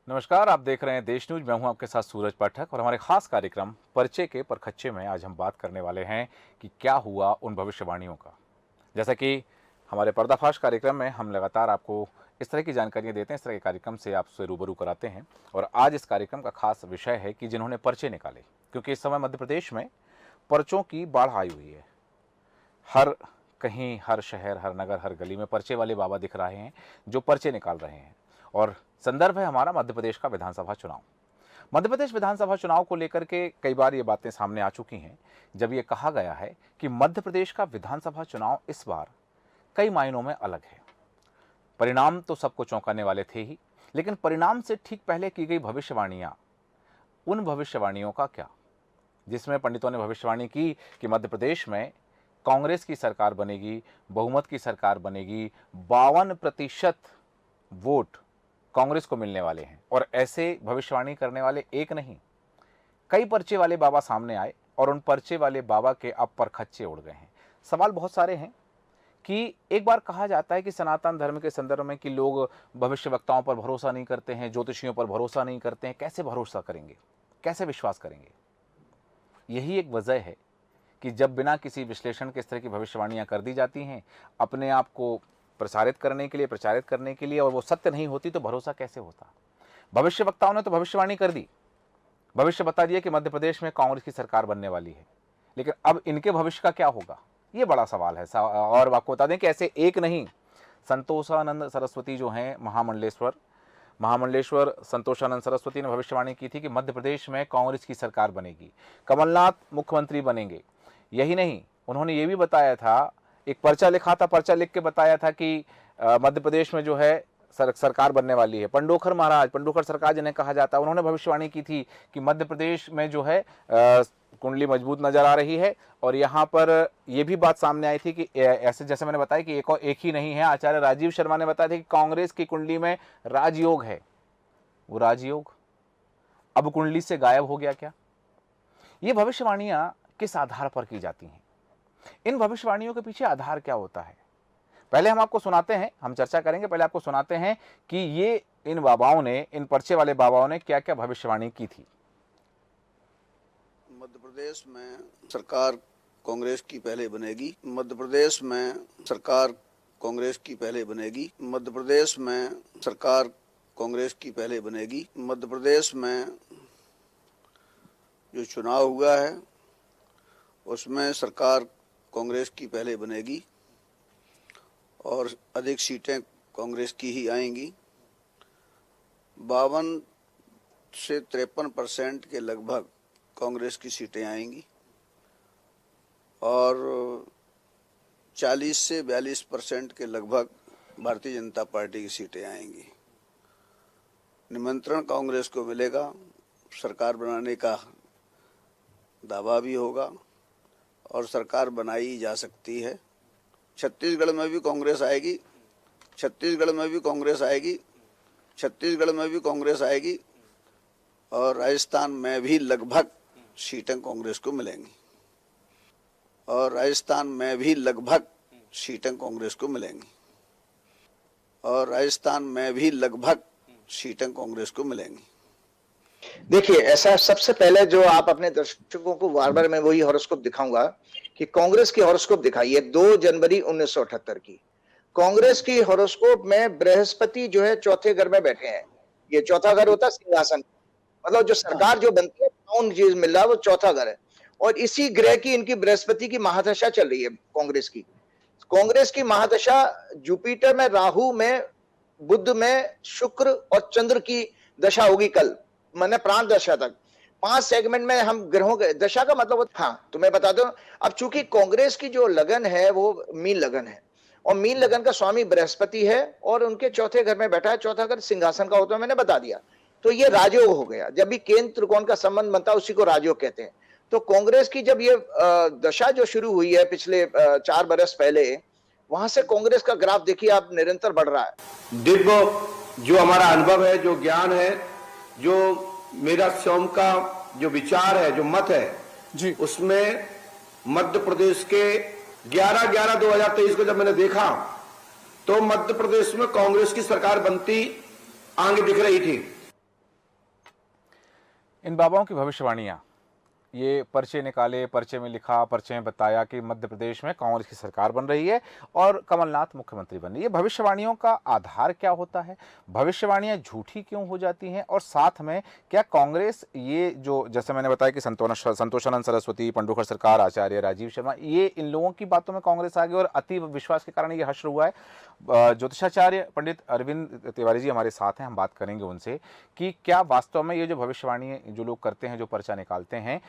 नमस्कार, आप देख रहे हैं देश न्यूज। मैं हूं आपके साथ सूरज पाठक और हमारे खास कार्यक्रम पर्चे के परखच्चे में आज हम बात करने वाले हैं कि क्या हुआ उन भविष्यवाणियों का। जैसा कि हमारे पर्दाफाश कार्यक्रम में हम लगातार आपको इस तरह की जानकारियां देते हैं, इस तरह के कार्यक्रम से आपसे रूबरू कराते हैं। और आज इस कार्यक्रम का खास विषय है कि जिन्होंने पर्चे निकाले, क्योंकि इस समय मध्य प्रदेश में पर्चों की बाढ़ आई हुई है। हर कहीं, हर शहर, हर नगर, हर गली में पर्चे वाले बाबा दिख रहे हैं जो पर्चे निकाल रहे हैं। और संदर्भ है हमारा मध्य प्रदेश का विधानसभा चुनाव। मध्य प्रदेश विधानसभा चुनाव को लेकर के कई बार ये बातें सामने आ चुकी हैं, जब ये कहा गया है कि मध्य प्रदेश का विधानसभा चुनाव इस बार कई मायनों में अलग है। परिणाम तो सबको चौंकाने वाले थे ही, लेकिन परिणाम से ठीक पहले की गई भविष्यवाणियां, उन भविष्यवाणियों का क्या, जिसमें पंडितों ने भविष्यवाणी की कि मध्य प्रदेश में कांग्रेस की सरकार बनेगी, बहुमत की सरकार बनेगी, 52% वोट कांग्रेस को मिलने वाले हैं। और ऐसे भविष्यवाणी करने वाले एक नहीं, कई पर्चे वाले बाबा सामने आए और उन पर्चे वाले बाबा के अब परखच्चे उड़ गए हैं। सवाल बहुत सारे हैं कि एक बार कहा जाता है कि सनातन धर्म के संदर्भ में कि लोग भविष्यवक्ताओं पर भरोसा नहीं करते हैं, ज्योतिषियों पर भरोसा नहीं करते हैं। कैसे भरोसा करेंगे, कैसे विश्वास करेंगे? यही एक वजह है कि जब बिना किसी विश्लेषण के इस तरह की भविष्यवाणियां कर दी जाती हैं, अपने आप को प्रचारित करने के लिए, और वो सत्य नहीं होती तो भरोसा कैसे होता? भविष्यवक्ताओं ने तो भविष्यवाणी कर दी, भविष्य बता दिया कि मध्य प्रदेश में कांग्रेस की सरकार बनने वाली है, लेकिन अब इनके भविष्य का क्या होगा, ये बड़ा सवाल है। और आपको बता दें कि ऐसे एक नहीं, संतोषानंद सरस्वती जो हैं महामंडलेश्वर संतोषानंद सरस्वती ने भविष्यवाणी की थी कि मध्य प्रदेश में कांग्रेस की सरकार बनेगी, कमलनाथ मुख्यमंत्री बनेंगे। यही नहीं, उन्होंने ये भी बताया था, एक पर्चा लिखा था, पर्चा लिख के बताया था कि मध्य प्रदेश में जो है सरकार बनने वाली है। पंडोखर सरकार जिन्हें कहा जाता है, उन्होंने भविष्यवाणी की थी कि मध्य प्रदेश में जो है कुंडली मजबूत नजर आ रही है। और यहाँ पर यह भी बात सामने आई थी कि ऐसे जैसे मैंने बताया कि एक ही नहीं है, आचार्य राजीव शर्मा ने बताया था कि कांग्रेस की कुंडली में राजयोग है। वो राजयोग अब कुंडली से गायब हो गया क्या? ये भविष्यवाणियां किस आधार पर की जाती हैं? इन भविष्यवाणियों के पीछे आधार क्या होता है? पहले हम आपको सुनाते हैं, हम चर्चा करेंगे, पहले आपको सुनाते हैं कि ये इन बाबाओं ने, इन पर्चे वाले बाबाओं ने क्या क्या भविष्यवाणी की थी। मध्य प्रदेश में सरकार कांग्रेस की पहले बनेगी। मध्य प्रदेश में सरकार कांग्रेस की पहले बनेगी। मध्य प्रदेश में सरकार कांग्रेस की पहले बनेगी। मध्य प्रदेश में जो चुनाव हुआ है उसमें सरकार कांग्रेस की पहले बनेगी और अधिक सीटें कांग्रेस की ही आएंगी। 52 से 53% के लगभग कांग्रेस की सीटें आएंगी और 40 से 42% के लगभग भारतीय जनता पार्टी की सीटें आएंगी। निमंत्रण कांग्रेस को मिलेगा, सरकार बनाने का दावा भी होगा और सरकार बनाई जा सकती है। छत्तीसगढ़ में भी कांग्रेस आएगी, छत्तीसगढ़ में भी कांग्रेस आएगी, छत्तीसगढ़ में भी कांग्रेस आएगी और राजस्थान में भी लगभग सीटें कांग्रेस को मिलेंगी और राजस्थान में भी लगभग सीटें कांग्रेस को मिलेंगी और राजस्थान में भी लगभग सीटें कांग्रेस को मिलेंगी। देखिए, ऐसा सबसे पहले जो आप अपने दर्शकों को बार बार मैं वही हॉरोस्कोप दिखाऊंगा कि कांग्रेस की हॉरोस्कोप दिखाई है 2 जनवरी 1978 की। कांग्रेस की हॉरोस्कोप में बृहस्पति जो है चौथे घर में बैठे हैं। ये चौथा घर होता है सिंहासन, मतलब जो सरकार जो बनती है, कौन चीज मिल रहा है, वो चौथा घर है। और इसी ग्रह की इनकी बृहस्पति की महादशा चल रही है कांग्रेस की। कांग्रेस की महादशा जुपिटर में, राहु में, बुध में, शुक्र और चंद्र की दशा होगी कल, मैंने प्राण दशा तक 5 सेगमेंट में हम ग्रहों के दशा का मतलब। हाँ, तो मैं बता दूं, अब चूंकि कांग्रेस की जो लगन है वो मीन लगन है और मीन लगन का स्वामी बृहस्पति है और उनके चौथे घर में बैठा है। चौथा घर सिंहासन का होता है, मैंने बता दिया। तो ये राजयोग हो गया। जब भी केंद्र त्रिकोण का संबंध बनता है उसी को राजयोग कहते हैं। तो कांग्रेस की जब ये दशा जो शुरू हुई है पिछले 4 बरस पहले, वहां से कांग्रेस का ग्राफ देखिए आप निरंतर बढ़ रहा है। दिव्य जो हमारा अनुभव है, जो ज्ञान है, जो मेरा स्वयं का जो विचार है, जो मत है जी, उसमें मध्य प्रदेश के 11/11/2023 को जब मैंने देखा तो मध्य प्रदेश में कांग्रेस की सरकार बनती आगे दिख रही थी। इन बाबाओं की भविष्यवाणियाँ, ये पर्चे निकाले, पर्चे में लिखा, पर्चे में बताया कि मध्य प्रदेश में कांग्रेस की सरकार बन रही है और कमलनाथ मुख्यमंत्री बन रही है। भविष्यवाणियों का आधार क्या होता है? भविष्यवाणियां झूठी क्यों हो जाती हैं? और साथ में क्या कांग्रेस, ये जो जैसे मैंने बताया कि संतोषानंद सरस्वती, पंडुखर सरकार, आचार्य राजीव शर्मा, ये इन लोगों की बातों में कांग्रेस आ गई और अति विश्वास के कारण ये हश्र हुआ है। ज्योतिषाचार्य पंडित अरविंद तिवारी जी हमारे साथ हैं, हम बात करेंगे उनसे कि क्या वास्तव में ये जो भविष्यवाणी जो लोग करते हैं, जो पर्चा निकालते हैं,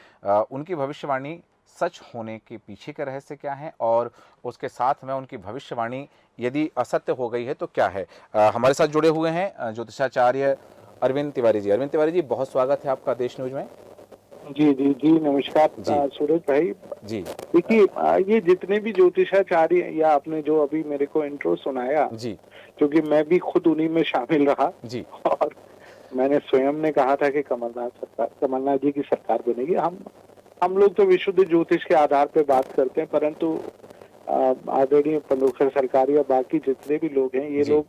उनकी भविष्यवाणी सच होने के पीछे के रहस्य क्या है, और उसके साथ में उनकी भविष्यवाणी यदि असत्य हो गई है तो क्या है। हमारे साथ जुड़े हुए हैं ज्योतिषाचार्य अरविंद तिवारी जी। अरविंद तिवारी जी, बहुत स्वागत है आपका देश न्यूज में। जी जी जी, नमस्कार सूरज भाई जी। देखिए, ये जितने भी ज्योतिषाचार्य या आपने जो अभी मेरे को इंट्रो सुनाया जी, क्योंकि मैं भी खुद उन्हीं में शामिल रहा जी, और मैंने स्वयं ने कहा था कि कमलनाथ जी की सरकार बनेगी। हम लोग तो विशुद्ध ज्योतिष के आधार पे बात करते हैं, परंतु आदरणीय पंडुखर सरकार या बाकी जितने भी लोग हैं, ये लोग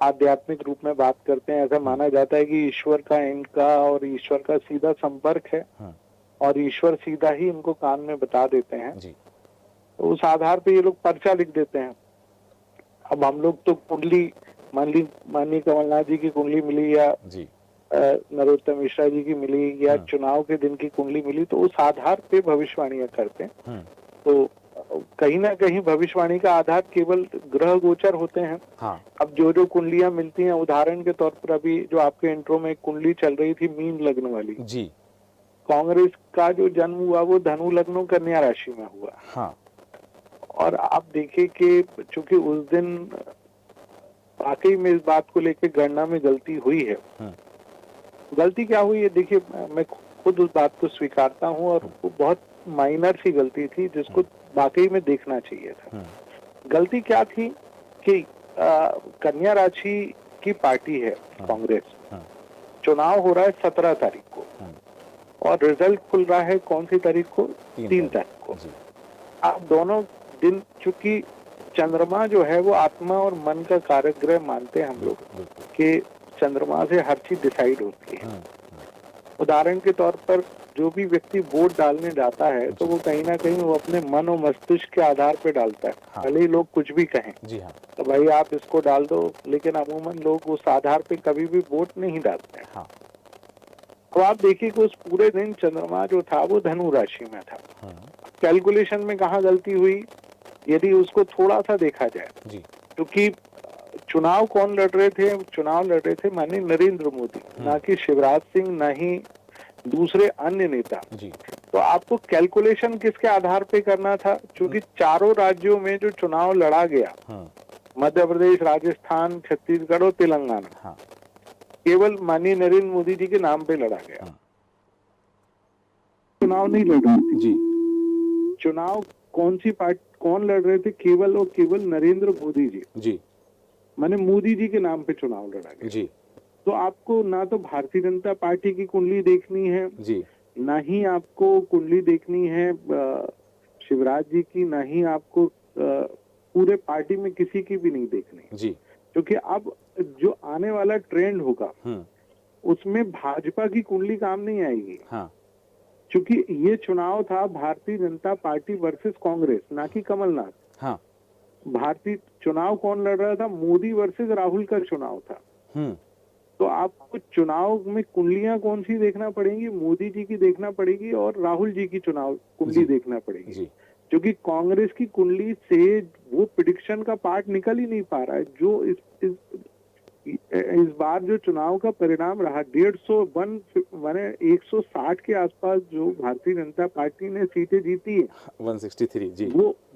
आध्यात्मिक रूप में बात करते हैं। ऐसा माना जाता है कि ईश्वर का इनका और ईश्वर का सीधा संपर्क है और ईश्वर सीधा ही इनको कान में बता देते हैं। तो उस आधार पे ये लोग पर्चा लिख देते हैं। अब हम लोग तो कुंडली माननीय कमलनाथ जी की कुंडली मिली या नरोत्तम मिश्रा जी की मिली या चुनाव के दिन की कुंडली मिली, तो उस आधार पे भविष्यवाणियां करते हैं। तो कहीं ना कहीं भविष्यवाणी का आधार केवल ग्रह गोचर होते हैं। अब जो कुंडलियां मिलती हैं, उदाहरण के तौर पर अभी जो आपके इंट्रो में एक कुंडली चल रही थी मीन लग्न वाली जी, कांग्रेस का जो जन्म हुआ वो धनु लग्न कन्या राशि में हुआ। और आप देखिए कि चूंकि उस दिन वाकई में इस बात को लेकर गणना में गलती हुई है। गलती क्या हुई है, देखिए मैं खुद उस बात को स्वीकारता हूँ और वो बहुत माइनर सी गलती थी जिसको वाकई में देखना चाहिए था। गलती क्या थी कि कन्या राशि की पार्टी है कांग्रेस, चुनाव हो रहा है 17 तारीख को और रिजल्ट खुल रहा है कौन सी तारीख को, 3 तारीख को। आप दोनों दिन, चूंकि चंद्रमा जो है वो आत्मा और मन का कारक ग्रह मानते हैं हम लोग कि चंद्रमा से हर चीज डिसाइड होती है। उदाहरण के तौर पर जो भी व्यक्ति वोट डालने जाता है तो वो कहीं ना कहीं वो अपने मन और मस्तिष्क के आधार पर डालता है। भले ही लोग कुछ भी कहें तो भाई आप इसको डाल दो, लेकिन अमूमन लोग उस आधार पे कभी भी वोट नहीं डालते हैं। तो आप देखिए कि उस पूरे दिन चंद्रमा जो था वो धनु राशि में था। कैलकुलेशन में कहाँ गलती हुई, यदि उसको थोड़ा सा देखा जाए, क्योंकि चुनाव कौन लड़ रहे थे, चुनाव लड़ रहे थे माननीय नरेंद्र मोदी, ना कि शिवराज सिंह, ना ही दूसरे अन्य नेता। तो आपको कैलकुलेशन किसके आधार पे करना था, क्योंकि चारों राज्यों में जो चुनाव लड़ा गया, मध्य प्रदेश, राजस्थान, छत्तीसगढ़ और तेलंगाना, केवल माननीय नरेंद्र मोदी जी के नाम पे लड़ा गया। चुनाव नहीं लड़ रहे थे। चुनाव कौन सी पार्टी, कौन लड़ रहे थे, केवल और केवल नरेंद्र मोदी जी, माने मोदी जी के नाम पे चुनाव लड़ा गया। तो आपको ना तो भारतीय जनता पार्टी की कुंडली देखनी है, ना ही आपको कुंडली देखनी है शिवराज जी की, ना ही आपको पूरे पार्टी में किसी की भी नहीं देखनी, क्योंकि अब जो आने वाला ट्रेंड होगा उसमें भाजपा की कुंडली काम नहीं आएगी। क्योंकि ये चुनाव था भारतीय जनता पार्टी वर्सेस कांग्रेस, ना कि कमलनाथ। भारतीय चुनाव कौन लड़ रहा था, मोदी वर्सेस राहुल का चुनाव था। तो आपको चुनाव में कुंडलियां कौन सी देखना पड़ेगी, मोदी जी की देखना पड़ेगी और राहुल जी की चुनाव कुंडली देखना पड़ेगी। क्योंकि कांग्रेस की कुंडली से वो प्रेडिक्शन का पार्ट निकल ही नहीं पा रहा है। जो इस बार जो चुनाव का परिणाम रहा, 160 के आसपास जो भारतीय जनता पार्टी ने सीटें जीती है, 163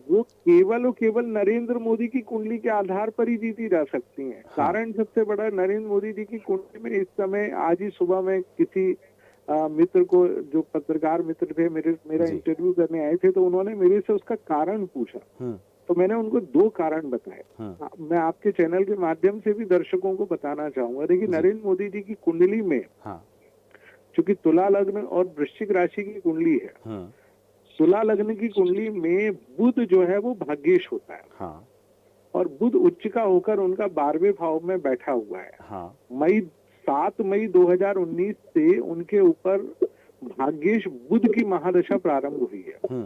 वो केवल और केवल नरेंद्र मोदी की कुंडली के आधार पर ही जीती जा सकती हैं। कारण सबसे बड़ा, नरेंद्र मोदी जी की कुंडली में इस समय, आज ही सुबह में किसी मित्र को, जो पत्रकार मित्र थे, मेरा इंटरव्यू करने आए थे, तो उन्होंने मेरे से उसका कारण पूछा। तो मैंने उनको 2 कारण बताए। मैं आपके चैनल के माध्यम से भी दर्शकों को बताना चाहूंगा। देखिए, नरेंद्र मोदी जी की कुंडली में चूंकि तुला लग्न और वृश्चिक राशि की कुंडली है, तुला लग्न की कुंडली में बुध जो है वो भाग्येश होता है और बुध उच्च का होकर उनका 12वें भाव में बैठा हुआ है। मई 7 मई 2019 से उनके ऊपर भाग्येश बुध की महादशा प्रारंभ हुई है।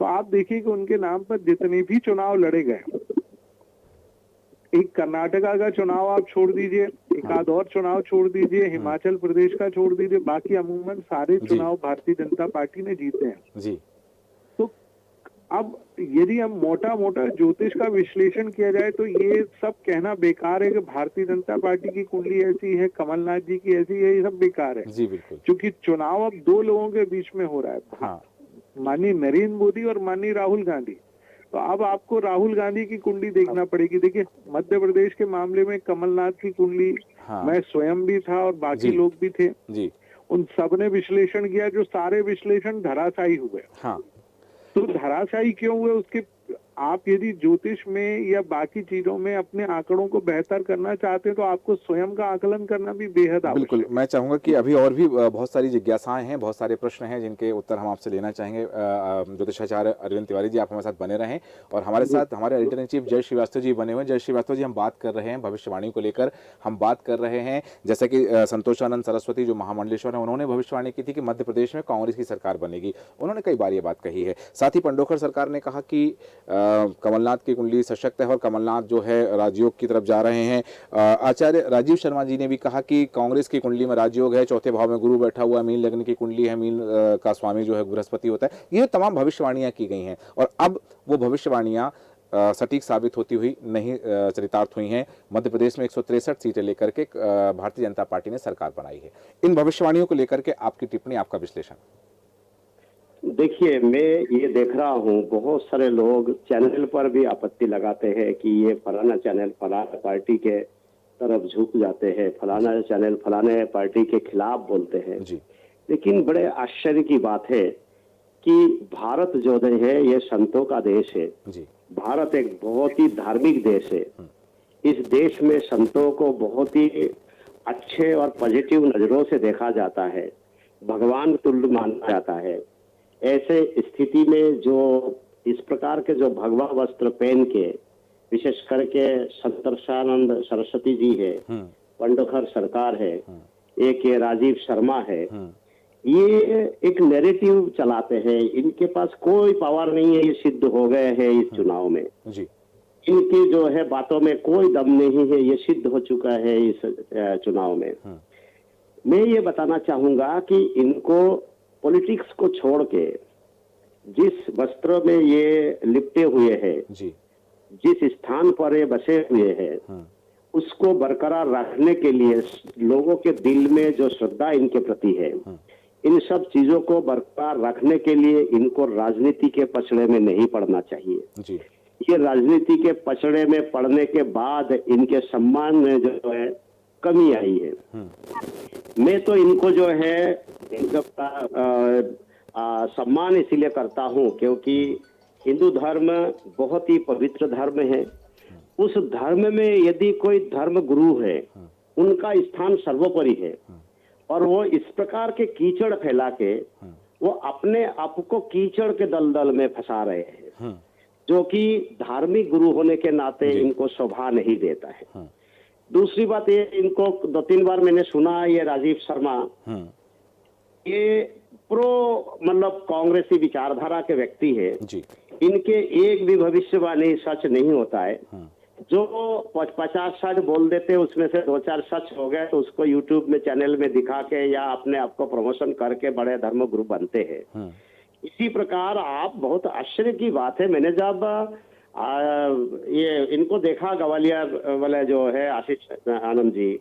तो आप देखिए कि उनके नाम पर जितने भी चुनाव लड़े गए, एक कर्नाटका का चुनाव आप छोड़ दीजिए, एक आध और चुनाव छोड़ दीजिए, हिमाचल प्रदेश का छोड़ दीजिए, बाकी अमूमन सारे चुनाव भारतीय जनता पार्टी ने जीते हैं जी। तो अब यदि हम मोटा मोटा ज्योतिष का विश्लेषण किया जाए तो ये सब कहना बेकार है कि भारतीय जनता पार्टी की कुंडली ऐसी है, कमलनाथ जी की ऐसी है, ये सब बेकार है। जी बिल्कुल। क्योंकि चुनाव अब दो लोगों के बीच में हो रहा है, हाँ। माननीय नरेंद्र मोदी और माननीय राहुल गांधी। तो अब आपको राहुल गांधी की कुंडली देखना पड़ेगी। देखिए मध्य प्रदेश के मामले में कमलनाथ की कुंडली, हाँ। मैं स्वयं भी था और बाकी लोग भी थे जी। उन सबने विश्लेषण किया, जो सारे विश्लेषण धराशायी हुए। हाँ। तो धराशायी क्यों हुए, उसके आप यदि ज्योतिष में या बाकी चीजों में अपने आंकड़ों को बेहतर करना चाहते हैं तो आपको स्वयं का आकलन करना भी बेहद आवश्यक है। बिल्कुल, मैं चाहूँगा कि अभी और भी बहुत सारी जिज्ञासाएं हैं, बहुत सारे प्रश्न हैं जिनके उत्तर हम आपसे लेना चाहेंगे। ज्योतिषाचार्य अरविंद तिवारी जी, आप हमारे साथ बने रहें और हमारे साथ हमारे एडिटर इन चीफ जय श्रीवास्तव जी बने हुए हैं। जय श्रीवास्तव जी, हम बात कर रहे हैं भविष्यवाणी को लेकर, हम बात कर रहे हैं जैसा कि संतोषानंद सरस्वती जो महामंडलेश्वर हैं उन्होंने भविष्यवाणी की थी कि मध्य प्रदेश में कांग्रेस की सरकार बनेगी, उन्होंने कई बार ये बात कही है। साथ ही पंडोखर सरकार ने कहा कि कमलनाथ की कुंडली सशक्त है और कमलनाथ जो है राजयोग की तरफ जा रहे हैं। आचार्य राजीव शर्मा जी ने भी कहा कि कांग्रेस की कुंडली में राजयोग है, चौथे भाव में गुरु बैठा हुआ, मीन लग्न की कुंडली है, मीन का स्वामी जो है बृहस्पति होता है। ये तमाम भविष्यवाणियां की गई हैं और अब वो भविष्यवाणियां सटीक साबित होती हुई नहीं चरितार्थ हुई हैं। मध्य प्रदेश में 163 सीटें लेकर के भारतीय जनता पार्टी ने सरकार बनाई है। इन भविष्यवाणियों को लेकर के आपकी टिप्पणी, आपका विश्लेषण? देखिए, मैं ये देख रहा हूँ बहुत सारे लोग चैनल पर भी आपत्ति लगाते हैं कि ये फलाना चैनल फलाना पार्टी के तरफ झुक जाते हैं, फलाना चैनल फलाने पार्टी के खिलाफ बोलते हैं जी। लेकिन बड़े आश्चर्य की बात है कि भारत जो है ये संतों का देश है जी। भारत एक बहुत ही धार्मिक देश है। इस देश में संतों को बहुत ही अच्छे और पॉजिटिव नजरों से देखा जाता है, भगवान तुल्य माना जाता है। ऐसे स्थिति में जो इस प्रकार के जो भगवा वस्त्र पहन के, विशेष करके संतोषानंद सरस्वती जी है, पंडोखर सरकार है, एक ये राजीव शर्मा है, ये एक नैरेटिव चलाते हैं। इनके पास कोई पावर नहीं है, ये सिद्ध हो गए हैं इस चुनाव में जी। इनकी जो है बातों में कोई दम नहीं है, ये सिद्ध हो चुका है इस चुनाव में। मैं ये बताना चाहूंगा कि इनको पॉलिटिक्स को छोड़ के जिस वस्त्र में ये लिपटे हुए हैं जी, जिस स्थान पर ये बसे हुए हैं, उसको बरकरार रखने के लिए लोगों के दिल में जो श्रद्धा इनके प्रति है, इन सब चीजों को बरकरार रखने के लिए इनको राजनीति के पछड़े में नहीं पड़ना चाहिए जी। ये राजनीति के पछड़े में पड़ने के बाद इनके सम्मान में जो है कमी आई है। मैं तो इनको जो है इनका सम्मान इसीलिए करता हूं क्योंकि हिंदू धर्म बहुत ही पवित्र धर्म है। उस धर्म में यदि कोई धर्म गुरु है, उनका स्थान सर्वोपरि है और वो इस प्रकार के कीचड़ फैला के वो अपने आप को कीचड़ के दलदल में फंसा रहे हैं, जो कि धार्मिक गुरु होने के नाते इनको शोभा नहीं देता है। दूसरी बात ये, इनको 2-3 बार मैंने सुना, ये राजीव शर्मा ये प्रो मतलब कांग्रेसी विचारधारा के व्यक्ति है जी। इनके एक भी भविष्यवाणी सच नहीं होता है। जो 50-60 बोल देते हैं उसमें से 2-4 सच हो गए तो उसको यूट्यूब में चैनल में दिखा के या अपने आप को प्रमोशन करके बड़े धर्म गुरु बनते हैं। इसी प्रकार आप, बहुत आश्चर्य की बात है, मैंने जब ये इनको देखा, ग्वालियर वाले जो है आशीष आनंद जी,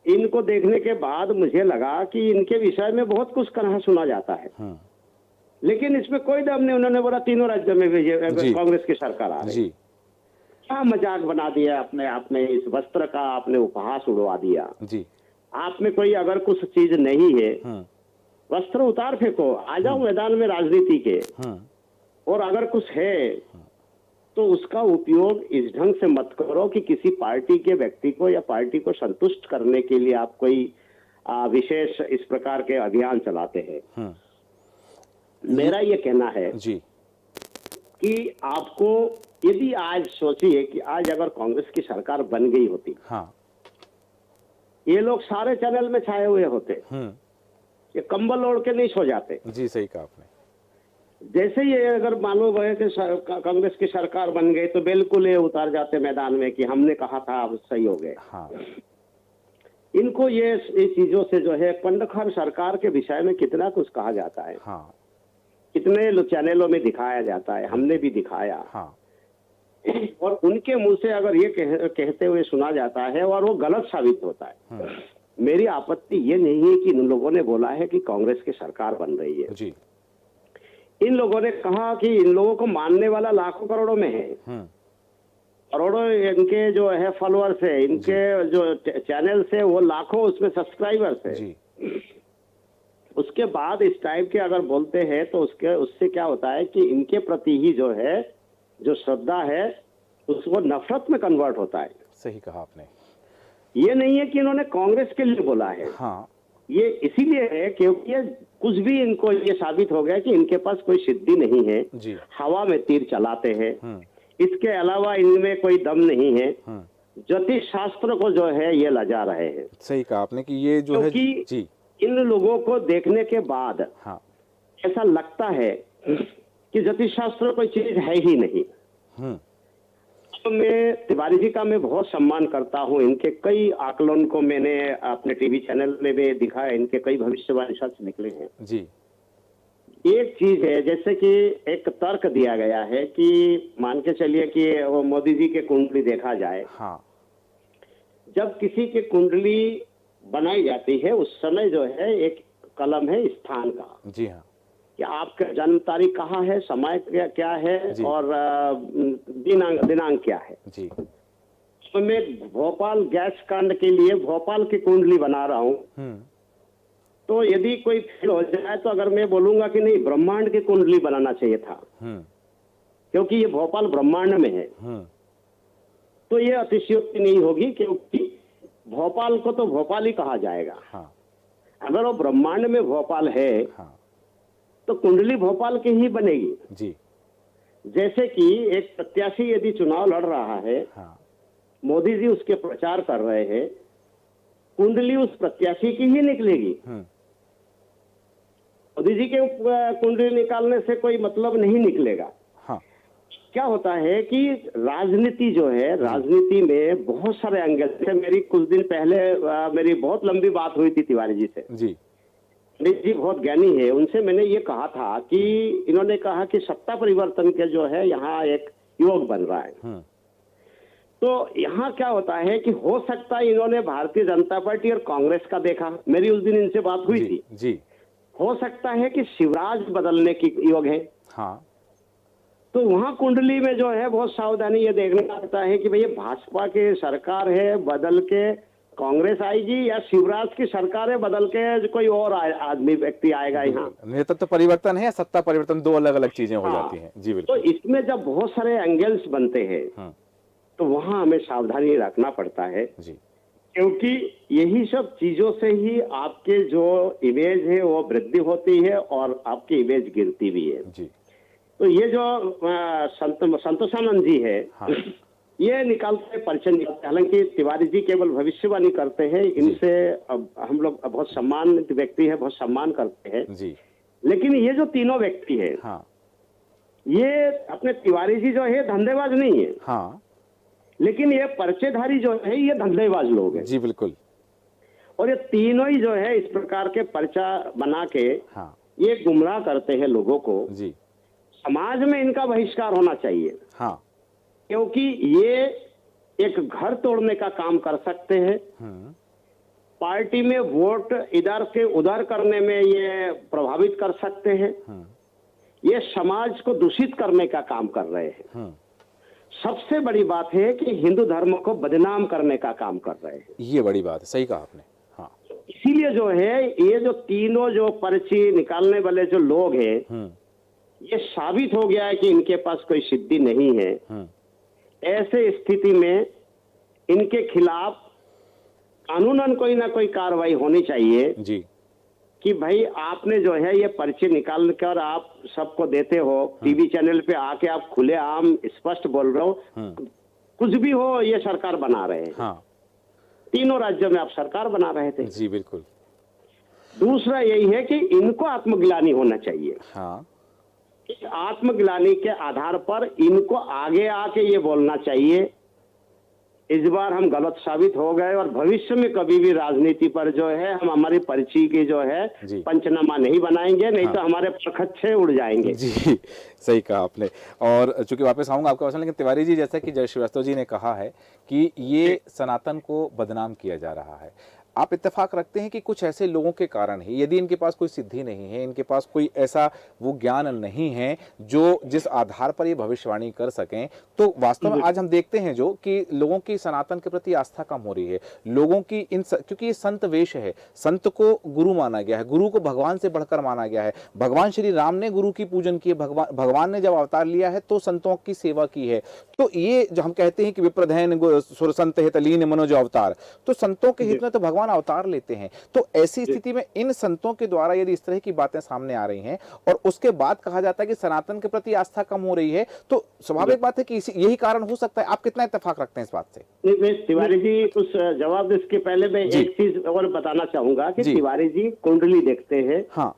इनको देखने के बाद मुझे लगा कि इनके विषय में बहुत कुछ कहना सुना जाता है, लेकिन इसमें कोई दम नहीं। उन्होंने बोला तीनों राज्यों में भी कांग्रेस की सरकार आ रही। क्या मजाक बना दिया अपने आप में, इस वस्त्र का आपने उपहास उड़वा दिया जी। आप में कोई अगर कुछ चीज नहीं है, वस्त्र उतार फेंको, आ जाओ मैदान में राजनीति के, और अगर कुछ है तो उसका उपयोग इस ढंग से मत करो कि किसी पार्टी के व्यक्ति को या पार्टी को संतुष्ट करने के लिए आप कोई विशेष इस प्रकार के अभियान चलाते हैं। मेरा ये कहना है जी कि आपको, यदि आज सोचिए कि आज अगर कांग्रेस की सरकार बन गई होती, ये लोग सारे चैनल में छाए हुए होते, ये कंबल ओढ़ के नहीं सो जाते। जी सही कहा आपने। जैसे ही ये अगर मालूम है कि कांग्रेस की सरकार बन गई तो बिल्कुल ये उतार जाते मैदान में कि हमने कहा था, अब सही हो गए। हाँ। इनको ये चीजों से जो है पंडखर सरकार के विषय में कितना कुछ कहा जाता है। हाँ। कितने चैनलों में दिखाया जाता है, हमने भी दिखाया। हाँ। और उनके मुंह से अगर ये कहते हुए सुना जाता है और वो गलत साबित होता है। मेरी आपत्ति ये नहीं है कि इन लोगों ने बोला है कि कांग्रेस की सरकार बन रही है जी। इन लोगों ने कहा कि इन लोगों को मानने वाला लाखों करोड़ों में है, करोड़ों इनके जो है फॉलोअर्स है, इनके जो चैनल है वो लाखों उसमें सब्सक्राइबर्स है जी। उसके बाद इस टाइप के अगर बोलते हैं तो उससे क्या होता है कि इनके प्रति ही जो है जो श्रद्धा है उसको नफरत में कन्वर्ट होता है। सही कहा आपने। ये नहीं है कि इन्होंने कांग्रेस के लिए बोला है। हाँ। ये इसीलिए है क्योंकि ये कुछ भी इनको ये साबित हो गया कि इनके पास कोई सिद्धि नहीं है जी। हवा में तीर चलाते हैं, इसके अलावा इनमें कोई दम नहीं है, ज्योतिष शास्त्र को जो है ये लजा रहे हैं। सही कहा आपने कि ये जो है जी इन लोगों को देखने के बाद हाँ ऐसा लगता है कि ज्योतिष शास्त्र कोई चीज है ही नहीं। तो मैं तिवारी जी का मैं बहुत सम्मान करता हूँ, इनके कई आकलन को मैंने अपने टीवी चैनल में भी दिखाया, इनके कई भविष्यवाणी सच निकले हैं जी। एक चीज है जैसे कि एक तर्क दिया गया है कि मान के चलिए कि वो मोदी जी के कुंडली देखा जाए। हाँ। जब किसी की कुंडली बनाई जाती है उस समय जो है एक कलम है स्थान का। जी हाँ। कि आपका जन्म तारीख कहाँ है, समय क्या है और दिनांक क्या है जी। तो मैं भोपाल गैस कांड के लिए भोपाल की कुंडली बना रहा हूँ। तो यदि कोई फेल हो जाए तो अगर मैं बोलूंगा कि नहीं ब्रह्मांड की कुंडली बनाना चाहिए था क्योंकि ये भोपाल ब्रह्मांड में है, तो ये अतिशयोक्ति नहीं होगी क्योंकि भोपाल को तो भोपाल ही कहा जाएगा। हाँ। अगर वो ब्रह्मांड में भोपाल है हाँ। तो कुंडली भोपाल की ही बनेगी। जी। जैसे कि एक प्रत्याशी यदि चुनाव लड़ रहा है, हाँ। मोदी जी उसके प्रचार कर रहे हैं, कुंडली उस प्रत्याशी की ही निकलेगी। मोदी जी के कुंडली निकालने से कोई मतलब नहीं निकलेगा। हाँ। क्या होता है कि राजनीति जो है, राजनीति में बहुत सारे एंगल से मेरी कुछ दिन पहले मेरी बहुत लंबी बात हुई थी तिवारी जी से। जी। जी बहुत ज्ञानी है, उनसे मैंने ये कहा था कि इन्होंने कहा कि सत्ता परिवर्तन के जो है यहाँ एक योग बन रहा है। तो यहाँ क्या होता है कि हो सकता है इन्होंने भारतीय जनता पार्टी और कांग्रेस का देखा, मेरी उस दिन इनसे बात हुई थी। जी। हो सकता है कि शिवराज बदलने की योग है। हाँ। तो वहाँ कुंडली में जो है बहुत सावधानी ये देखना पड़ता है कि भैया भाजपा की सरकार है, बदल के कांग्रेस आएगी या शिवराज की सरकार है, बदल के कोई और आदमी व्यक्ति आएगा यहाँ। नेतृत्व परिवर्तन है या सत्ता परिवर्तन, दो अलग अलग चीजें हो जाती हैं। जी बिल्कुल। तो इसमें जब बहुत सारे एंगल्स बनते हैं तो वहाँ हमें सावधानी रखना पड़ता है जी। क्योंकि यही सब चीजों से ही आपके जो इमेज है वो वृद्धि होती है और आपकी इमेज गिरती भी है जी। तो ये जो संतोषानंद जी है हाँ। ये निकालते पर्चे निकालते, हालांकि तिवारी जी केवल भविष्यवाणी करते हैं, इनसे हम लोग बहुत सम्मानित व्यक्ति है, बहुत सम्मान करते हैं जी। लेकिन ये जो तीनों व्यक्ति है हाँ। ये अपने तिवारी जी जो है धंधेबाज नहीं है। हाँ। लेकिन ये पर्चेधारी जो है ये धंधेबाज लोग हैं। जी बिल्कुल। और ये तीनों ही जो है इस प्रकार के पर्चा बना के हाँ। ये गुमराह करते हैं लोगों को। जी। समाज में इनका बहिष्कार होना चाहिए। हाँ। क्योंकि ये एक घर तोड़ने का काम कर सकते हैं, पार्टी में वोट इधर से उधर करने में ये प्रभावित कर सकते हैं, ये समाज को दूषित करने का काम कर रहे हैं। सबसे बड़ी बात है कि हिंदू धर्म को बदनाम करने का काम कर रहे हैं। ये बड़ी बात है, सही कहा आपने। हाँ। इसीलिए जो है ये जो तीनों जो पर्ची निकालने वाले जो लोग हैं ये साबित हो गया है कि इनके पास कोई सिद्धि नहीं है। ऐसे स्थिति में इनके खिलाफ कानूनन कोई ना कोई कार्रवाई होनी चाहिए जी। कि भाई आपने जो है ये पर्चे निकाल कर आप सबको देते हो, टीवी चैनल पे आके आप खुलेआम स्पष्ट बोल रहे हो, कुछ भी हो ये सरकार बना रहे हैं। हाँ। तीनों राज्यों में आप सरकार बना रहे थे। जी बिल्कुल। दूसरा यही है कि इनको आत्मग्लानि होना चाहिए। हाँ इस आत्मग्लानि के आधार पर इनको आगे आके ये बोलना चाहिए इस बार हम गलत साबित हो गए और भविष्य में कभी भी राजनीति पर जो है हम हमारी पर्ची की जो है जी। पंचनामा नहीं बनाएंगे, नहीं हाँ। तो हमारे परखच्चे उड़ जाएंगे। जी सही कहा आपने। और चूंकि वापस आऊंगा आपके पास, लेकिन तिवारी जी, जैसा कि जय श्रीवास्तव जी ने कहा है कि ये सनातन को बदनाम किया जा रहा है, आप इत्तेफाक रखते हैं कि कुछ ऐसे लोगों के कारण ही, यदि इनके पास कोई सिद्धि नहीं है, इनके पास कोई ऐसा वो ज्ञान नहीं है जो जिस आधार पर ये भविष्यवाणी कर सकें, तो वास्तव में आज हम देखते हैं जो कि लोगों की सनातन के प्रति आस्था कम हो रही है, लोगों की क्योंकि ये संत वेश है, संत को गुरु माना गया है, गुरु को भगवान से बढ़कर माना गया है। भगवान श्री राम ने गुरु की पूजन की है, भगवान ने जब अवतार लिया है तो संतों की सेवा की है। तो ये जो हम कहते हैं कि विप्रधैन सुर संत हित लीन मनोज अवतार, तो संतों के हित में तो भगवान अवतार लेते हैं। तो ऐसी स्थिति में इन संतों के द्वारा यदि इस तरह की बातें सामने आ रही हैं और उसके बाद कहा जाता है कि सनातन के प्रति आस्था कम हो रही है, तो स्वाभाविक बात है कि यही कारण हो सकता है। आप कितना इत्तेफाक रखते हैं इस बात से? नहीं, मैं तिवारी जी उस जवाब इसके पहले मैं एक चीज और बताना चाहूंगा कि तिवारी जी कुंडली देखते हैं। हाँ।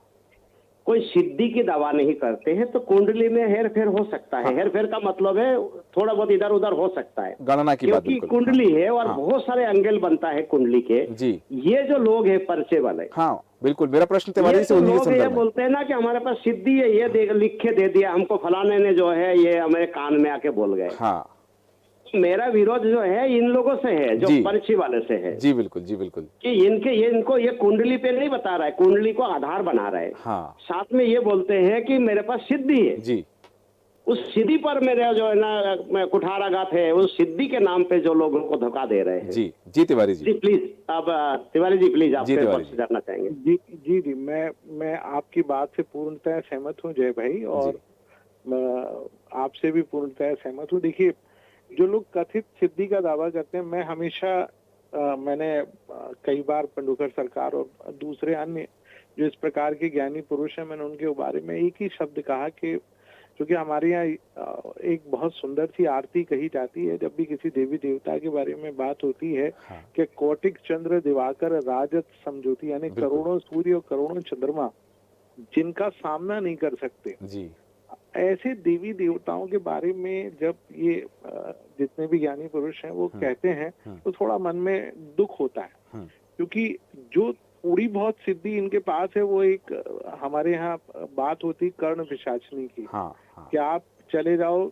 कोई सिद्धि की दावा नहीं करते हैं, तो कुंडली में हेर फेर हो सकता है। हाँ। हेर फेर का मतलब है थोड़ा बहुत इधर उधर हो सकता है, गणना की बात, क्योंकि कुंडली है और हाँ। बहुत सारे एंगल बनता है कुंडली के। जी। ये जो लोग हैं पर्चे वाले, हाँ बिल्कुल, मेरा प्रश्न तिवारी से उन्हीं के लोग ये संदर्भ में। बोलते हैं ना कि हमारे पास सिद्धि है, ये लिख के दे दिया हमको, फलाने ने जो है ये हमारे कान में आके बोल गए। हाँ। मेरा विरोध जो है इन लोगों से है जो पर्ची वाले से है। जी बिल्कुल, जी बिल्कुल, कि इनको ये कुंडली पे नहीं बता रहा है, कुंडली को आधार बना रहा है। हाँ। साथ में ये बोलते हैं कि मेरे पास सिद्धि है जी। उस सिद्धि पर मेरे जो है ना कुठाराघात है, उस सिद्धि के नाम पे जो लोगों को धोखा दे रहे हैं। जी जी तिवारी जी प्लीज, अब तिवारी जी प्लीज आप जानना चाहेंगे। जी जी जी, मैं आपकी बात से पूर्णतः सहमत हूँ जय भाई, और आपसे भी पूर्णतः सहमत हूँ। देखिए, जो लोग कथित सिद्धि का दावा करते हैं, मैं हमेशा मैंने कई बार पंडुकर सरकार और दूसरे अन्य जो इस प्रकार के ज्ञानी पुरुष हैं, मैंने उनके बारे में एक ही शब्द कहा कि क्योंकि हमारे यहाँ एक बहुत सुंदर सी आरती कही जाती है जब भी किसी देवी देवता के बारे में बात होती है। हाँ। कि कौटिक चंद्र दिवाकर राजत समझोती, यानी करोड़ों सूर्य और करोड़ों चंद्रमा जिनका सामना नहीं कर सकते जी, ऐसे देवी देवताओं के बारे में जब ये जितने भी ज्ञानी पुरुष हैं वो कहते हैं तो थोड़ा मन में दुख होता है, क्योंकि जो थोड़ी बहुत सिद्धि इनके पास है वो एक हमारे यहाँ बात होती कर्ण पिशाचनी की। हाँ, हाँ। कि आप चले जाओ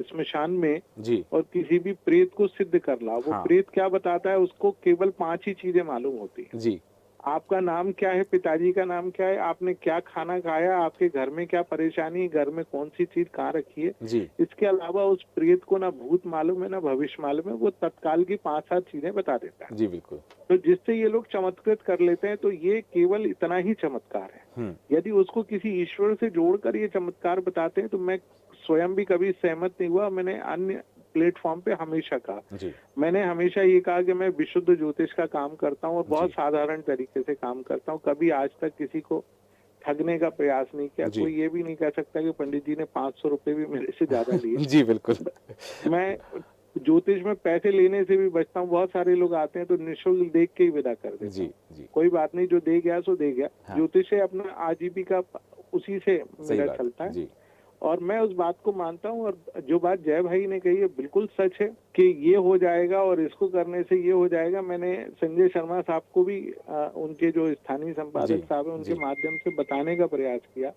स्मशान में जी, और किसी भी प्रेत को सिद्ध कर लाओ। वो प्रेत क्या बताता है, उसको केवल 5 ही चीजें मालूम होती है जी। आपका नाम क्या है, पिताजी का नाम क्या है, आपने क्या खाना खाया, आपके घर में क्या परेशानी, घर में कौन सी चीज कहाँ रखी है जी। इसके अलावा उस प्रेत को ना भूत मालूम है ना भविष्य मालूम है, वो तत्काल की 5-7 चीजें बता देता है जी। बिल्कुल। तो जिससे ये लोग चमत्कृत कर लेते हैं, तो ये केवल इतना ही चमत्कार है। यदि उसको किसी ईश्वर से जोड़कर ये चमत्कार बताते हैं तो मैं स्वयं भी कभी सहमत नहीं हुआ। मैंने अन्य प्लेटफॉर्म पे हमेशा कहा, मैंने हमेशा ये कहा कि मैं विशुद्ध ज्योतिष का काम करता हूँ और बहुत साधारण तरीके से काम करता हूँ। कभी आज तक किसी को ठगने का प्रयास नहीं किया। कोई ये भी नहीं कह सकता कि पंडित जी ने 500 रुपए भी मेरे से ज्यादा लिए जी। बिल्कुल। मैं ज्योतिष में पैसे लेने से भी बचता हूँ। बहुत सारे लोग आते हैं तो निःशुल्क देख के ही विदा कर देते हैं। कोई बात नहीं, जो दे गया सो दे गया। ज्योतिष है अपना आजीविका, उसी से मेरा चलता है और मैं उस बात को मानता हूँ। और जो बात जय भाई ने कही है बिल्कुल सच है कि ये हो जाएगा और इसको करने से ये हो जाएगा। मैंने संजय शर्मा साहब को भी उनके जो स्थानीय संपादक साहब है उनके माध्यम से बताने का प्रयास किया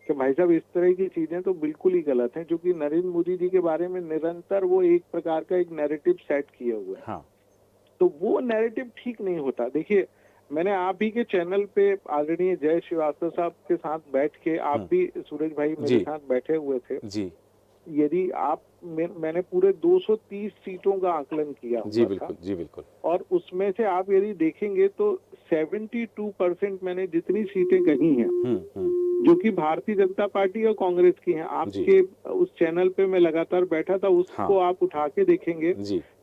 कि भाई साहब इस तरह की चीजें तो बिल्कुल ही गलत हैं, क्योंकि नरेंद्र मोदी जी के बारे में निरंतर वो एक प्रकार का एक नैरेटिव सेट किए हुए हैं। तो वो नैरेटिव ठीक नहीं होता। देखिए, मैंने आप ही के चैनल पे आदरणीय जय श्रीवास्तव साहब के साथ बैठ के, आप भी सूरज भाई मेरे साथ बैठे हुए थे जी। यदि आप मैंने पूरे 230 सीटों का आकलन किया जी। बिल्कुल जी, बिल्कुल। और उसमें से आप यदि देखेंगे तो 72% मैंने जितनी सीटें कही हैं जो कि भारतीय जनता पार्टी और कांग्रेस की हैं, आपके उस चैनल पे मैं लगातार बैठा था, उसको आप उठा के देखेंगे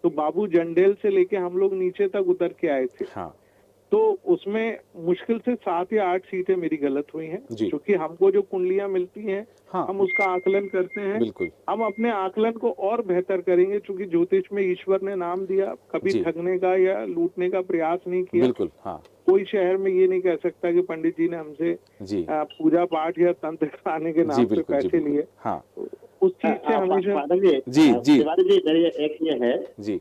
तो बाबू जंडेल से लेके हम लोग नीचे तक उतर के आए थे। तो उसमें मुश्किल से 7 या 8 सीटें मेरी गलत हुई हैं, जी। क्योंकि हमको जो कुंडलियां मिलती हैं हाँ। हम उसका आकलन करते हैं। बिल्कुल। हम अपने आकलन को और बेहतर करेंगे, क्योंकि ज्योतिष में ईश्वर ने नाम दिया, कभी जी। ठगने का या लूटने का प्रयास नहीं किया। बिल्कुल। हाँ कोई शहर में ये नहीं कह सकता कि पंडित जी ने हमसे जी पूजा पाठ या तंत्र कराने के जी नाम पे बिल्कुल जी पैसे बिल्कुल। लिए। हाँ उस चीज से हमेशा पाठक जी, जी, जी। तिवारी जी, मेरी एक ये है, जी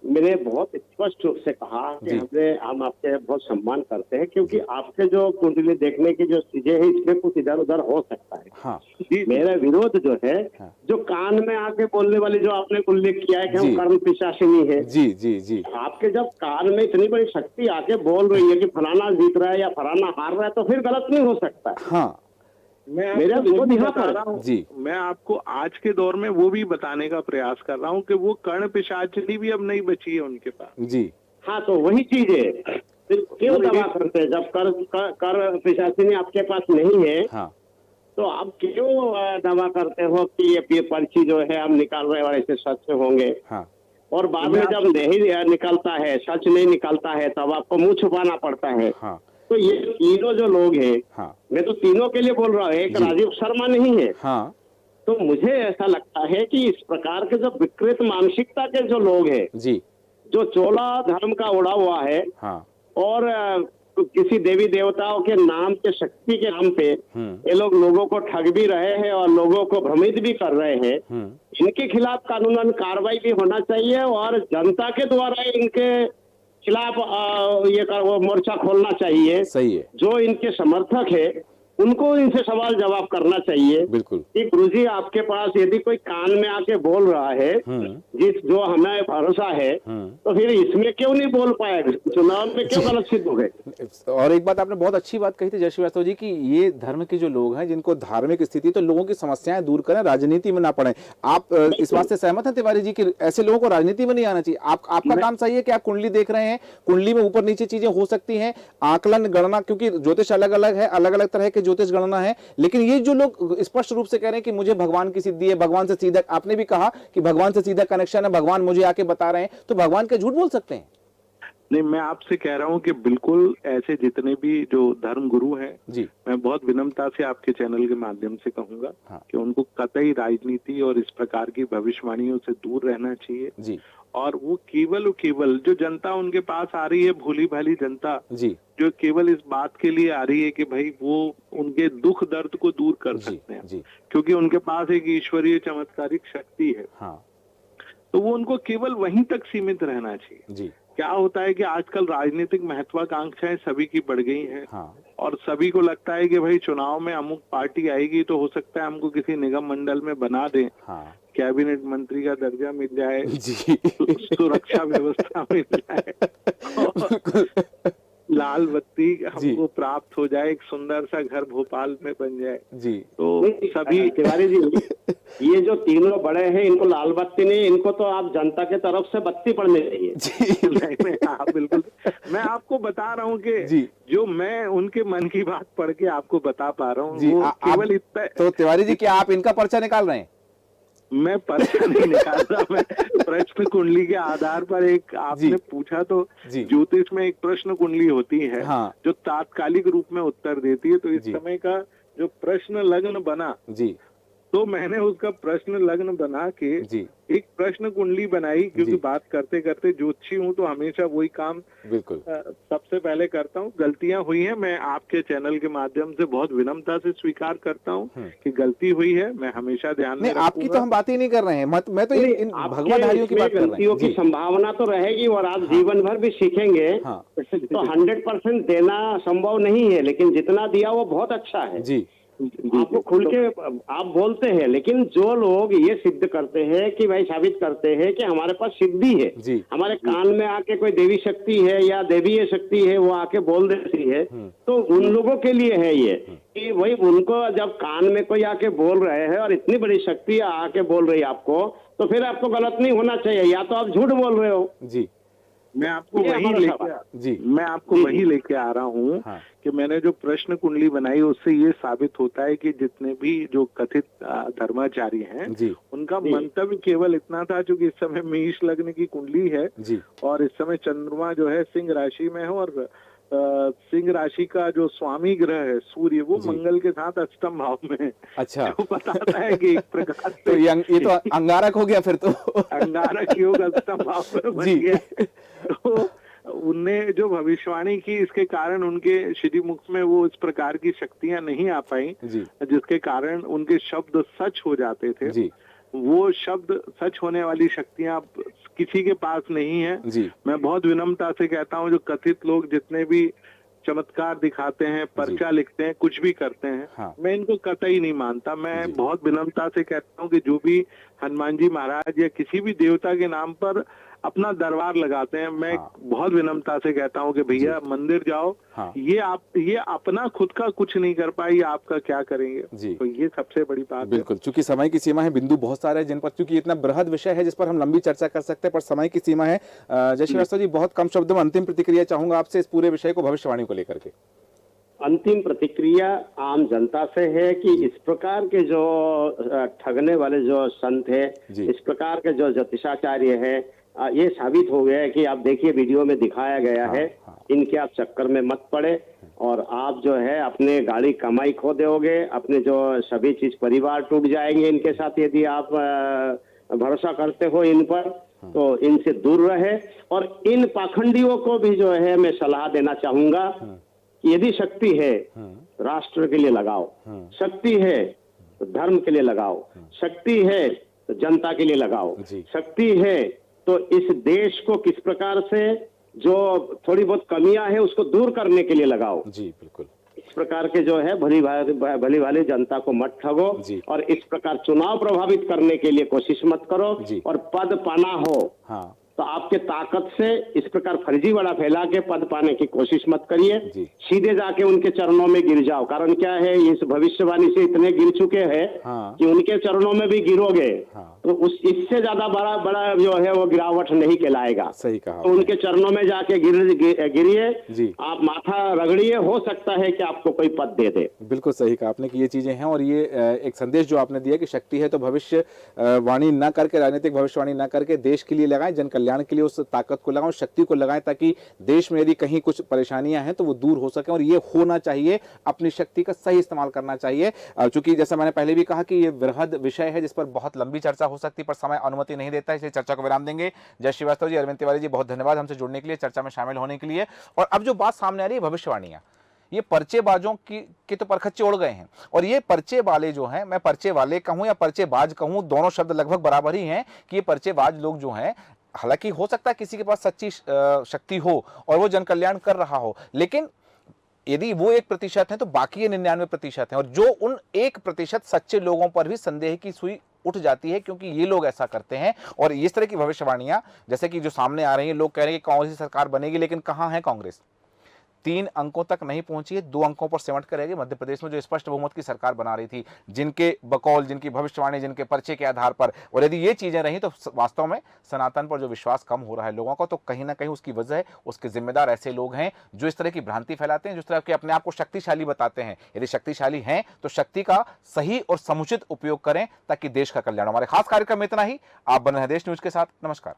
मैंने बहुत स्पष्ट रूप से कहा कि जी। हम आपके बहुत सम्मान करते हैं, क्योंकि आपके जो कुंडली देखने की जो चीजें हैं इसमें कुछ इधर उधर हो सकता है। हाँ मेरा विरोध जो है, हाँ। जो कान में आके बोलने वाली जो आपने उल्लेख किया है कि जी। हम कर्म पिशाचिनी है, जी जी जी आपके जब कान में इतनी बड़ी शक्ति आके बोल रही है कि फलाना जीत रहा है या फलाना हार रहा है, तो फिर गलत नहीं हो सकता है। हाँ मैं मेरा आपको विरोध वो यहाँ बता पर रहा हूँ। जी। मैं आपको आज के दौर में वो भी बताने का प्रयास कर रहा हूँ कि वो कर्ण पिशाचिनी भी अब नहीं बची है उनके पास। जी हाँ, तो वही चीज है, फिर क्यों दवा करते हैं जब कर पिशाचिनी आपके पास नहीं है, हाँ तो आप क्यों दवा करते हो कि ये पर्ची जो है हम निकाल रहे हैं और ऐसे सच होंगे, हाँ और बाद में जब नहीं निकलता है, सच नहीं निकलता है, तब आपको मुंह छुपाना पड़ता है। हाँ तो ये तीनों जो लोग हैं, हाँ मैं तो तीनों के लिए बोल रहा हूँ, एक जी। राजीव शर्मा नहीं है। हाँ तो मुझे ऐसा लगता है कि इस प्रकार के जो विकृत मानसिकता के जो लोग हैं, जी जो चोला धर्म का उड़ा हुआ है हाँ और किसी देवी देवताओं के नाम के, शक्ति के नाम पे ये लोग लोगों को ठग भी रहे हैं और लोगों को भ्रमित भी कर रहे हैं, इनके खिलाफ कानूनन कार्रवाई भी होना चाहिए और जनता के द्वारा इनके खिलाफ वो मोर्चा खोलना चाहिए। सही है। जो इनके समर्थक है उनको इनसे सवाल जवाब करना चाहिए। बिल्कुल। कि गुरुजी आपके पास यदि कोई कान में आके बोल रहा है जिस जो हमें भरोसा है, तो फिर इसमें क्यों नहीं बोल पाए, चुनाव में क्यों गलत सिद्ध हो गए। और एक बात आपने बहुत अच्छी बात कही थी जय श्रीवास्तव जी की ये धर्म के जो लोग हैं जिनको धार्मिक स्थिति, तो लोगों की समस्याएं दूर करें, राजनीति में ना पड़े। आप इस बात से सहमत हैं तिवारी जी कि ऐसे लोगों को राजनीति में नहीं आना चाहिए? आपका काम सही है कि आप कुंडली देख रहे हैं, कुंडली में ऊपर नीचे चीजें हो सकती हैं, आकलन गणना, क्योंकि ज्योतिष अलग अलग है, अलग अलग तरह के ज्योतिष गणना है, लेकिन ये जो लोग स्पष्ट रूप से कह रहे हैं कि मुझे भगवान की सिद्धि है, भगवान से सीधा, आपने भी कहा कि भगवान से सीधा कनेक्शन है, भगवान मुझे आके बता रहे हैं, तो भगवान के झूठ बोल सकते हैं? नहीं, मैं आपसे कह रहा हूँ कि बिल्कुल ऐसे जितने भी जो धर्म गुरु हैं जी, मैं बहुत विनम्रता से आपके चैनल के माध्यम से कहूंगा कि उनको कतई राजनीति और इस प्रकार की भविष्यवाणियों से दूर रहना चाहिए जी, और वो केवल जो जनता उनके पास आ रही है, भोली भाली जनता जी, जो केवल इस बात के लिए आ रही है कि भाई वो उनके दुख दर्द को दूर कर जी, सकते हैं, जी, क्योंकि उनके पास एक ईश्वरीय चमत्कारिक शक्ति है, हाँ, तो वो उनको केवल वहीं तक सीमित रहना चाहिए। जी, क्या होता है कि आजकल राजनीतिक महत्वाकांक्षाएं सभी की बढ़ गई हैं, हाँ, और सभी को लगता है कि भाई चुनाव में अमुक पार्टी आएगी तो हो सकता है हमको किसी निगम मंडल में बना दें, हाँ, कैबिनेट मंत्री का दर्जा मिल जाए, जी, सुरक्षा व्यवस्था मिल जाए, लाल बत्ती हमको प्राप्त हो जाए, एक सुंदर सा घर भोपाल में बन जाए, जी, तो सभी। तिवारी जी, ये जो तीनों बड़े हैं इनको लाल बत्ती नहीं, इनको तो आप जनता के तरफ से बत्ती पड़नी चाहिए। नहीं, हाँ बिल्कुल, मैं आपको बता रहा हूँ कि जो मैं उनके मन की बात पढ़ के आपको बता पा रहा हूँ, वो केवल इतना। तो तिवारी जी, क्या आप इनका पर्चा निकाल रहे हैं? मैं पर्चा नहीं निकाल रहा, मैं प्रश्न कुंडली के आधार पर एक आपने पूछा तो ज्योतिष में एक प्रश्न कुंडली होती है जो तात्कालिक रूप में उत्तर देती है, तो इस समय का जो प्रश्न लग्न बना जी, तो मैंने उसका प्रश्न लग्न बना के एक प्रश्न कुंडली बनाई, क्योंकि बात करते करते ज्योतिषी हूँ तो हमेशा वही काम बिल्कुल सबसे पहले करता हूँ। गलतियां हुई हैं, मैं आपके चैनल के माध्यम से बहुत विनम्रता से स्वीकार करता हूँ कि गलती हुई है, मैं हमेशा ध्यान में रखूंगा। आपकी तो हम बात ही नहीं कर रहे हैं, मैं तो इन भगवाधारियों की बात कर रहा हूँ। गलतियों की संभावना तो रहेगी और आप जीवन भर भी सीखेंगे, तो 100% देना संभव नहीं है, लेकिन जितना दिया वो बहुत अच्छा है जी। आपको खुल के आप बोलते हैं, लेकिन जो लोग ये सिद्ध करते हैं कि भाई साबित करते हैं कि हमारे पास सिद्धि है, हमारे कान में आके कोई देवी शक्ति है या देवीय शक्ति है वो आके बोल देती है, तो उन लोगों के लिए है ये कि वही उनको जब कान में कोई आके बोल रहे हैं और इतनी बड़ी शक्ति आके बोल रही है आपको, तो फिर आपको गलत नहीं होना चाहिए, या तो आप झूठ बोल रहे हो जी। मैं आपको वही लेके आ रहा हूँ कि मैंने जो प्रश्न कुंडली बनाई उससे ये साबित होता है कि जितने भी जो कथित धर्माचारी हैं उनका मंतव्य केवल इतना था, क्योंकि इस समय मेष लग्न की कुंडली है और इस समय चंद्रमा जो है सिंह राशि में है और सिंह राशि का जो स्वामी ग्रह है सूर्य, वो जी। मंगल के साथ अष्टम भाव में है। अच्छा। जो बताता है कि एक प्रकार तो से ये तो अंगारक हो गया फिर तो। अंगारक योग अष्टम भाव में बन जी। गया। तो उनने जो भविष्यवाणी की, इसके कारण उनके श्री मुख में वो इस प्रकार की शक्तियां नहीं आ पाई, जी जिसके कारण उनके शब्द सच हो जाते थे। जी वो शब्द सच होने वाली शक्तियां अब किसी के पास नहीं है। जी मैं बहुत विनम्रता से कहता हूं, जो कथित लोग जितने भी चमत्कार दिखाते हैं, पर्चा लिखते हैं, कुछ भी करते हैं, हाँ। मैं इनको कतई नहीं मानता। मैं जी। बहुत विनम्रता से कहता हूं कि जो भी हनुमान जी महाराज या किसी भी देवता के नाम पर अपना दरबार लगाते हैं, मैं हाँ। बहुत विनम्रता से कहता हूं कि भैया मंदिर जाओ। हाँ। ये अपना खुद का कुछ नहीं कर पाए, ये आपका क्या करेंगे। जी। तो ये सबसे बड़ी बात है। बिल्कुल, चूंकि समय की सीमा है, बिंदु बहुत सारे हैं जिन पर, चूंकि इतना बृहद विषय है जिस पर हम लंबी चर्चा कर सकते हैं, पर समय की सीमा है। जय श्रीवास्तव जी, बहुत कम शब्दों में अंतिम प्रतिक्रिया चाहूंगा आपसे इस पूरे विषय को, भविष्यवाणी को लेकर के। अंतिम प्रतिक्रिया आम जनता से है कि इस प्रकार के जो ठगने वाले जो संत है, जी। इस प्रकार के जो ज्योतिषाचार्य है, ये साबित हो गया है कि आप देखिए वीडियो में दिखाया गया है, इनके आप चक्कर में मत पड़े और आप जो है अपने गाड़ी कमाई खो दोगे, अपने जो सभी चीज परिवार टूट जाएंगे इनके साथ। यदि आप भरोसा करते हो इन पर तो इनसे दूर रहे। और इन पाखंडियों को भी जो है मैं सलाह देना चाहूंगा, यदि शक्ति है राष्ट्र के लिए लगाओ, शक्ति है तो धर्म के लिए लगाओ, शक्ति है तो जनता के लिए लगाओ, शक्ति है तो इस देश को किस प्रकार से जो थोड़ी बहुत कमियां है उसको दूर करने के लिए लगाओ। जी बिल्कुल। इस प्रकार के जो है भली भाली जनता को मत ठगो और इस प्रकार चुनाव प्रभावित करने के लिए कोशिश मत करो। और पद पाना हो हाँ। तो आपके ताकत से इस प्रकार फर्जीवाड़ा फैला के पद पाने की कोशिश मत करिए, सीधे जाके उनके चरणों में गिर जाओ। कारण क्या है, इस भविष्यवाणी से इतने गिर चुके हैं कि उनके चरणों में भी गिरोगे तो उस इससे ज्यादा बड़ा जो है वो गिरावट नहीं कहलाएगा। सही कहा। तो उनके चरणों में जाके गिरिए, आप माथा रगड़िए, हो सकता है कि आपको कोई पद दे दे। बिल्कुल सही कहा आपने कि ये चीजें हैं। और ये एक संदेश जो आपने दिया कि शक्ति है तो भविष्य वाणी ना करके, राजनीतिक भविष्यवाणी ना करके देश के लिए लगाएं, जन कल्याण के लिए उस ताकत को लगाएं, शक्ति को लगाएं, ताकि देश में यदि कहीं कुछ परेशानियां हैं तो वो दूर हो सके। और ये होना चाहिए, अपनी शक्ति का सही इस्तेमाल करना चाहिए। चूंकि जैसा मैंने पहले भी कहा कि ये वृहद विषय है जिस पर बहुत लंबी चर्चा हो सकती है, पर समय अनुमति नहीं देता, इसलिए चर्चा को विराम देंगे। जय श्रीवास्तव जी, अरविंद तिवारी जी, बहुत धन्यवाद हमसे जुड़ने के लिए, चर्चा में शामिल होने के लिए। और अब जो बात सामने आ रही है भविष्यवाणियां, ये पर्चेबाजों की तो परखच्चे उड़ गए हैं। और ये पर्चे वाले जो हैं, मैं पर्चे वाले कहूं या पर्चेबाज कहूं, दोनों शब्द लगभग बराबर ही हैं कि ये पर्चेबाज लोग जो हैं, हालांकि हो सकता है किसी के पास सच्ची शक्ति हो और वो जन कल्याण कर रहा हो, लेकिन यदि वो 1% है तो बाकी ये 99% है। और जो उन 1% सच्चे लोगों पर भी संदेह की सुई उठ जाती है, क्योंकि ये लोग ऐसा करते हैं। और इस तरह की भविष्यवाणियां जैसे कि जो सामने आ रही हैं, लोग कह रहे हैं कि कांग्रेस की सरकार बनेगी, लेकिन कहां है कांग्रेस? 3 अंकों तक नहीं पहुंची है, 2 अंकों पर सिमट कर रहेगी। मध्य प्रदेश में जो स्पष्ट बहुमत की सरकार बना रही थी, जिनके बकौल, जिनकी भविष्यवाणी, जिनके पर्चे के आधार पर, और यदि ये चीजें रही तो वास्तव में सनातन पर जो विश्वास कम हो रहा है लोगों का, तो कहीं ना कहीं उसकी वजह है, उसके जिम्मेदार ऐसे लोग हैं जो इस तरह की भ्रांति फैलाते हैं, जिस तरह के अपने आप को शक्तिशाली बताते हैं। यदि शक्तिशाली हैं तो शक्ति का सही और समुचित उपयोग करें ताकि देश का कल्याण। हमारे खास कार्यक्रम में इतना ही। आप बने रहें देश न्यूज के साथ। नमस्कार।